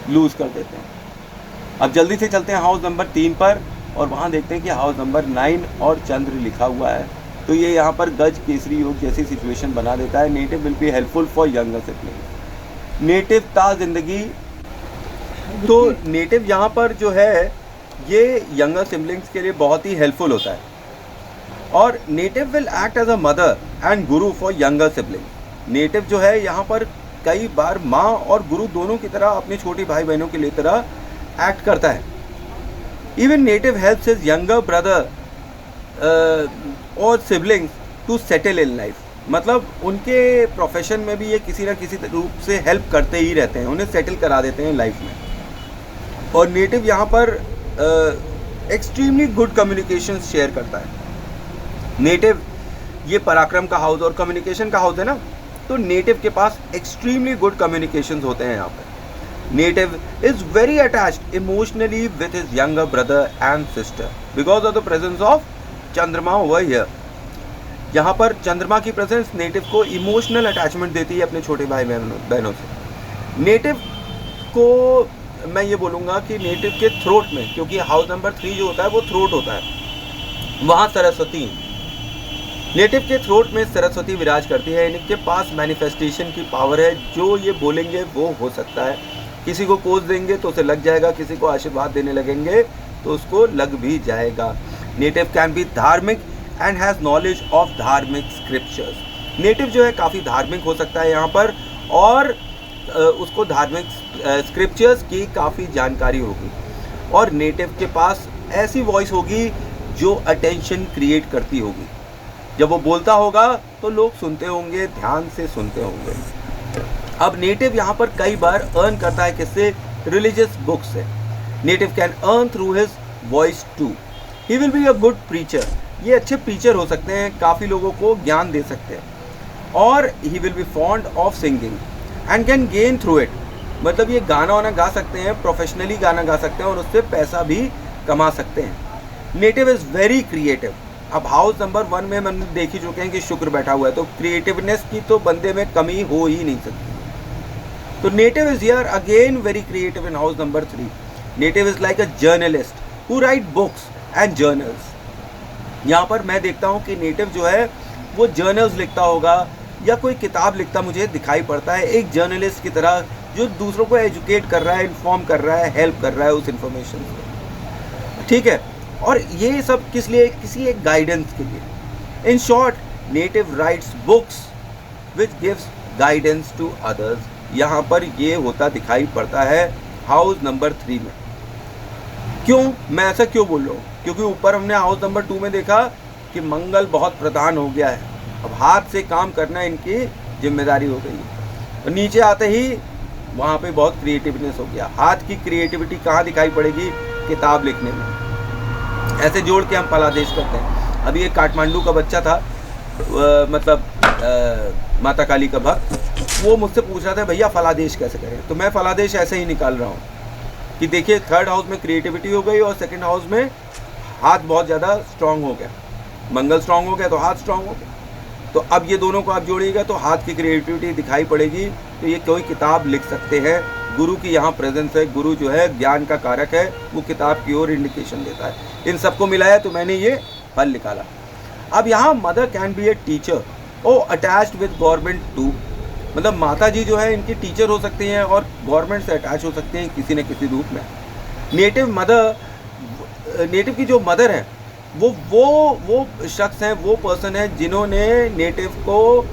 Loose कर देते हैं। अब जल्दी से चलते हैं हाउस नंबर 3 पर और वहाँ देखते हैं कि हाउस नंबर 9 और चंद्र लिखा हुआ है। तो ये यहाँ पर गज केसरी योग जैसी सिचुएशन बना देता है। Native will be helpful for younger siblings. Native ता जिंदगी, तो नेटिव यहाँ पर जो है ये यंगर सिबलिंग्स के लिए बहुत ही हेल्पफुल होता है। और native will act as a mother and guru for younger sibling. Native जो है यहाँ पर कई बार माँ और गुरु दोनों की तरह अपने छोटे भाई बहनों के लिए तरह एक्ट करता है। Even native helps his younger brother और siblings to settle in life. मतलब उनके प्रोफेशन में भी ये किसी न किसी रूप से हेल्प करते ही रहते हैं, उन्हें सेटल करा देते हैं लाइफ में। और नेटिव यहाँ पर एक्सट्रीमली गुड कम्युनिकेशन शेयर करता है। नेटिव ये पराक्रम का हाउस और कम्युनिकेशन का हाउस है ना, तो नेटिव के पास एक्सट्रीमली गुड कम्युनिकेशंस होते हैं यहाँ पर। Native is very attached emotionally with his younger brother and sister because of the presence of चंद्रमा ओवर हियर। यहाँ पर चंद्रमा की प्रेजेंस नेटिव को इमोशनल अटैचमेंट देती है अपने छोटे भाई बहनों से। नेटिव को मैं ये बोलूँगा कि नेटिव के थ्रोट में, क्योंकि हाउस नंबर 3 जो होता है वो थ्रोट होता है, वहाँ सरस्वती, नेटिव के थ्रोट में सरस्वती विराज करती है। इनके पास मैनिफेस्टेशन की पावर है, जो ये बोलेंगे वो हो सकता है। किसी को कोस देंगे तो उसे लग जाएगा, किसी को आशीर्वाद देने लगेंगे तो उसको लग भी जाएगा। नेटिव कैन बी धार्मिक एंड हैज़ नॉलेज ऑफ धार्मिक स्क्रिप्चर्स। नेटिव जो है काफ़ी धार्मिक हो सकता है यहाँ पर, और उसको धार्मिक स्क्रिप्चर्स की काफ़ी जानकारी होगी। और नेटिव के पास ऐसी वॉइस होगी जो अटेंशन क्रिएट करती होगी। जब वो बोलता होगा तो लोग सुनते होंगे, ध्यान से सुनते होंगे। अब नेटिव यहाँ पर कई बार अर्न करता है किससे? रिलीजियस बुक से। Native can earn through his voice too. He will be a good preacher. ये अच्छे प्रीचर हो सकते हैं, काफ़ी लोगों को ज्ञान दे सकते हैं। और ही will B fond of singing and can gain through it. मतलब ये गाना वाना गा सकते हैं, प्रोफेशनली गाना गा सकते हैं और उससे पैसा भी कमा सकते हैं। Native is very creative. अब हाउस नंबर 1 में हम देख ही चुके हैं कि शुक्र बैठा हुआ है, तो क्रिएटिवनेस की तो बंदे में कमी हो ही नहीं सकती। तो native is here again very creative in house number 3। Native is like a journalist who right books and journals. यहाँ पर मैं देखता हूँ कि नेटिव जो है वो जर्नल्स लिखता होगा या कोई किताब लिखता मुझे दिखाई पड़ता है, एक जर्नलिस्ट की तरह जो दूसरों को एजुकेट कर रहा है, इन्फॉर्म कर रहा है, हेल्प कर रहा है उस इन्फॉर्मेशन से। ठीक है, और ये सब किस लिए? किसी एक गाइडेंस के लिए। In short, native writes books which gives guidance to others. यहाँ पर ये होता दिखाई पड़ता है हाउस नंबर 3 में। क्यों? मैं ऐसा क्यों बोल रहा हूँ? क्योंकि ऊपर हमने हाउस नंबर 2 में देखा कि मंगल बहुत प्रधान हो गया है, अब हाथ से काम करना इनकी जिम्मेदारी हो गई है। और नीचे आते ही वहाँ पे बहुत क्रिएटिवनेस हो गया। हाथ की क्रिएटिविटी कहाँ दिखाई पड़ेगी? किताब लिखने में। ऐसे जोड़ के हम फलादेश करते हैं। अभी एक काठमांडू का बच्चा था, माता काली का भक्त, वो मुझसे पूछ रहा था भैया फलादेश कैसे करें। तो मैं फलादेश ऐसे ही निकाल रहा हूँ कि देखिए, थर्ड हाउस में क्रिएटिविटी हो गई और सेकंड हाउस में हाथ बहुत ज़्यादा स्ट्रांग हो गया। मंगल स्ट्रांग हो गया तो हाथ स्ट्रांग हो गया। तो अब ये दोनों को आप जोड़िएगा तो हाथ की क्रिएटिविटी दिखाई पड़ेगी। तो ये कोई किताब लिख सकते हैं। गुरु की यहाँ प्रेजेंस है। गुरु जो है ज्ञान का कारक है, वो किताब की ओर इंडिकेशन देता है। इन सबको मिलाया तो मैंने ये फल निकाला। अब यहाँ mother can be a teacher or attached with government too. मतलब माता जी जो है इनकी टीचर हो सकती हैं और गवर्नमेंट से अटैच हो सकते हैं किसी न किसी रूप में। नेटिव की जो मदर है वो शख्स हैं, वो पर्सन है जिन्होंने नेटिव को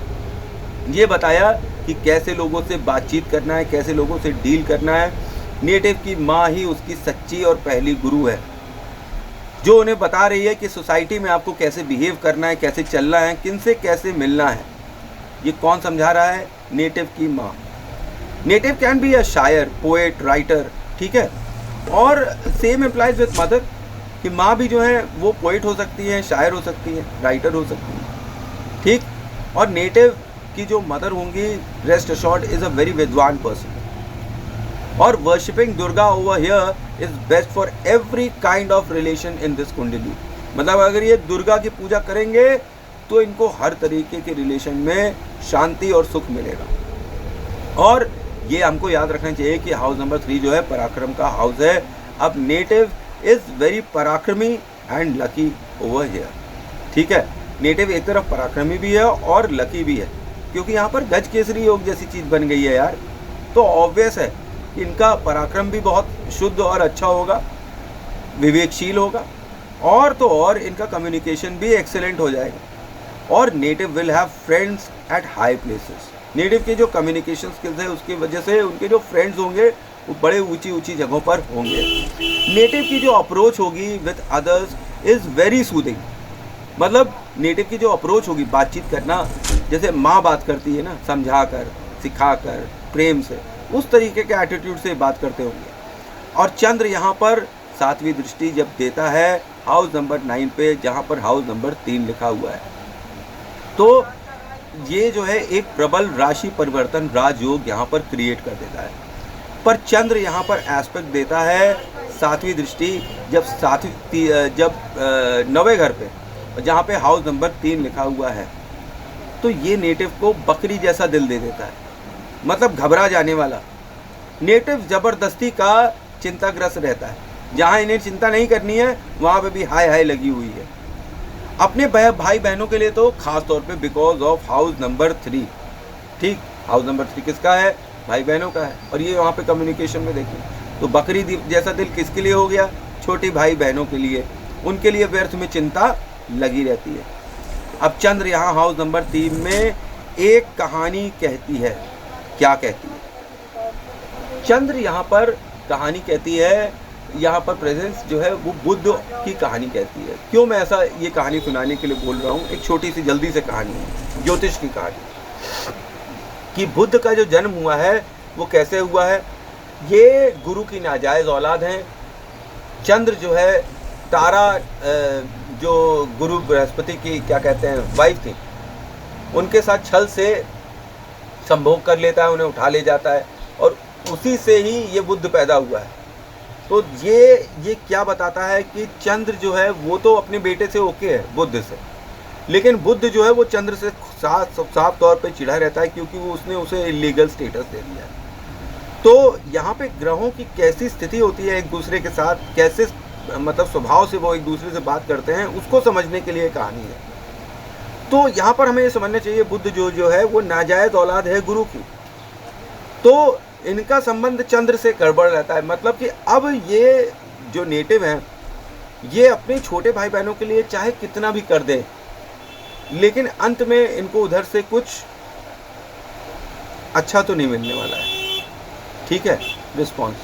ये बताया कि कैसे लोगों से बातचीत करना है, कैसे लोगों से डील करना है। नेटिव की माँ ही उसकी सच्ची और पहली गुरु है, जो उन्हें बता रही है कि सोसाइटी में आपको कैसे बिहेव करना है, कैसे चलना है, किन से कैसे मिलना है। ये कौन समझा रहा है? नेटिव की माँ। नेटिव कैन बी अ शायर, पोएट, राइटर। ठीक है, और सेम एप्लाइज विथ मदर कि माँ भी जो है वो पोएट हो सकती है, शायर हो सकती है, राइटर हो सकती है। ठीक, और नेटिव की जो मदर होंगी, rest assured, is a very विद्वान पर्सन। और worshipping Durga over here is best for every kind of relation in this कुंडली। मतलब अगर ये दुर्गा की पूजा करेंगे तो इनको हर तरीके के रिलेशन में शांति और सुख मिलेगा। और ये हमको याद रखना चाहिए कि हाउस नंबर 3 जो है पराक्रम का हाउस है। अब नेटिव इज़ वेरी पराक्रमी एंड लकी ओवर हियर। ठीक है, नेटिव एक तरफ पराक्रमी भी है और लकी भी है, क्योंकि यहाँ पर गज केसरी योग जैसी चीज़ बन गई है यार। तो ऑब्वियस है कि इनका पराक्रम भी बहुत शुद्ध और अच्छा होगा, विवेकशील होगा, और तो और इनका कम्युनिकेशन भी एक्सेलेंट हो जाएगा। और native will have friends at high places. Native के जो कम्युनिकेशन स्किल्स है उसकी वजह से उनके जो फ्रेंड्स होंगे वो बड़े ऊंची ऊंची जगहों पर होंगे। नेटिव की जो अप्रोच होगी with others is very soothing. मतलब नेटिव की जो अप्रोच होगी बातचीत करना, जैसे माँ बात करती है ना, समझा कर, सिखा कर, प्रेम से, उस तरीके के एटीट्यूड से बात करते होंगे। और चंद्र यहाँ पर 7वीं दृष्टि जब देता है हाउस नंबर 9 पे, जहाँ पर हाउस नंबर 3 लिखा हुआ है, तो ये जो है एक प्रबल राशि परिवर्तन राजयोग यहाँ पर क्रिएट कर देता है। पर चंद्र यहाँ पर एस्पेक्ट देता है 7वीं दृष्टि जब 9वें घर पे, जहाँ पे हाउस नंबर 3 लिखा हुआ है, तो ये नेटिव को बकरी जैसा दिल दे देता है, मतलब घबरा जाने वाला। नेटिव ज़बरदस्ती का चिंताग्रस्त रहता है, जहाँ इन्हें चिंता नहीं करनी है वहाँ पे भी हाय हाय लगी हुई है। अपने भाई बहनों के लिए तो खास तौर पे बिकॉज ऑफ हाउस नंबर 3। ठीक, हाउस नंबर 3 किसका है? भाई बहनों का है। और ये वहाँ पे कम्युनिकेशन में देखिए, तो बकरी जैसा दिल किसके लिए हो गया? छोटी भाई बहनों के लिए। उनके लिए व्यर्थ में चिंता लगी रहती है। अब चंद्र यहाँ हाउस नंबर 3 में एक कहानी कहती है। क्या कहती है? चंद्र यहाँ पर कहानी कहती है, यहाँ पर प्रेजेंस जो है वो बुद्ध की कहानी कहती है। क्यों मैं ऐसा ये कहानी सुनाने के लिए बोल रहा हूँ? एक छोटी सी जल्दी से कहानी है, ज्योतिष की कहानी, कि बुद्ध का जो जन्म हुआ है वो कैसे हुआ है। ये गुरु की नाजायज़ औलाद हैं। चंद्र जो है तारा जो गुरु बृहस्पति की क्या कहते हैं वाइफ थी, उनके साथ छल से संभोग कर लेता है, उन्हें उठा ले जाता है, और उसी से ही ये बुद्ध पैदा हुआ है। तो ये क्या बताता है कि चंद्र जो है वो तो अपने बेटे से ओके है, बुद्ध से, लेकिन बुद्ध जो है वो चंद्र से साफ तौर पे चिढ़ा रहता है, क्योंकि वो उसने उसे इलीगल स्टेटस दे दिया है। तो यहाँ पे ग्रहों की कैसी स्थिति होती है एक दूसरे के साथ, कैसे मतलब स्वभाव से वो एक दूसरे से बात करते हैं, उसको समझने के लिए कहानी है। तो यहाँ पर हमें ये समझना चाहिए बुद्ध जो है वो नाजायज़ औलाद है गुरु की, तो इनका संबंध चंद्र से गड़बड़ रहता है। मतलब कि अब ये जो नेटिव हैं ये अपने छोटे भाई बहनों के लिए चाहे कितना भी कर दे, लेकिन अंत में इनको उधर से कुछ अच्छा तो नहीं मिलने वाला है। ठीक है, रिस्पॉन्स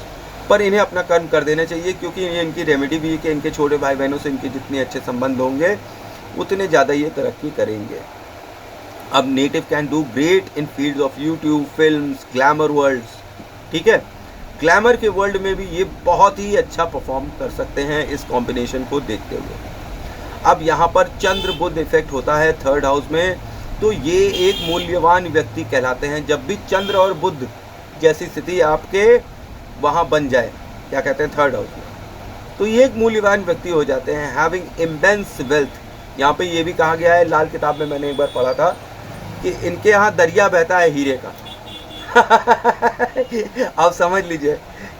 पर इन्हें अपना कर्म कर देना चाहिए, क्योंकि ये इनकी रेमेडी भी है कि इनके छोटे भाई बहनों से इनके जितने अच्छे संबंध होंगे उतने ज़्यादा ये तरक्की करेंगे। अब native can do great in fields of YouTube, films, glamour worlds. ठीक है, ग्लैमर के वर्ल्ड में भी ये बहुत ही अच्छा परफॉर्म कर सकते हैं इस कॉम्बिनेशन को देखते हुए। अब यहाँ पर चंद्र बुध इफेक्ट होता है 3rd हाउस में, तो ये एक मूल्यवान व्यक्ति कहलाते हैं। जब भी चंद्र और बुध जैसी स्थिति आपके वहाँ बन जाए, क्या कहते हैं 3rd हाउस में, तो ये एक मूल्यवान व्यक्ति हो जाते हैं। Having immense wealth. यहाँ पे ये भी कहा गया है, लाल किताब में मैंने एक बार पढ़ा था कि इनके यहाँ दरिया बहता है हीरे का। आप समझ लीजिए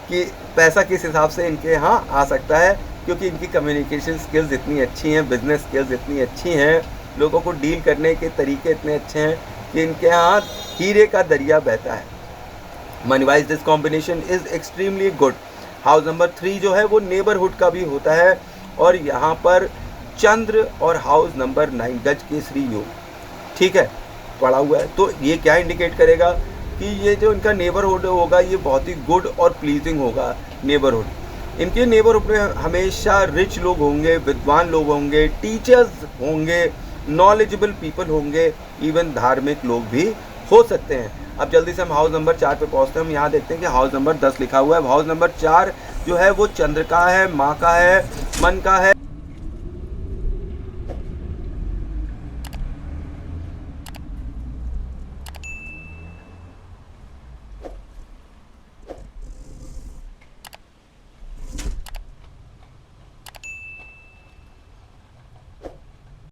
कि पैसा किस हिसाब से इनके यहाँ आ सकता है, क्योंकि इनकी कम्युनिकेशन स्किल्स इतनी अच्छी हैं, बिजनेस स्किल्स इतनी अच्छी हैं, लोगों को डील करने के तरीके इतने अच्छे हैं कि इनके यहाँ हीरे का दरिया बहता है। Money wise this combination is extremely good. House number 3 जो है वो नेबरहुड का भी होता है, और यहाँ पर चंद्र और हाउस नंबर 9 गज केसरी योग, ठीक है, पड़ा हुआ है। तो ये क्या इंडिकेट करेगा कि ये जो इनका नेबरहुड होगा ये बहुत ही गुड और प्लीजिंग होगा नेबरहुड। इनके नेबरहुड में हमेशा रिच लोग होंगे, विद्वान लोग होंगे, टीचर्स होंगे, नॉलेजेबल पीपल होंगे, इवन धार्मिक लोग भी हो सकते हैं। अब जल्दी से हम हाउस नंबर 4 पे पहुँचते हैं। हम यहाँ देखते हैं कि हाउस नंबर 10 लिखा हुआ है। हाउस नंबर 4 जो है वो चंद्र का है, माँ का है, मन का है,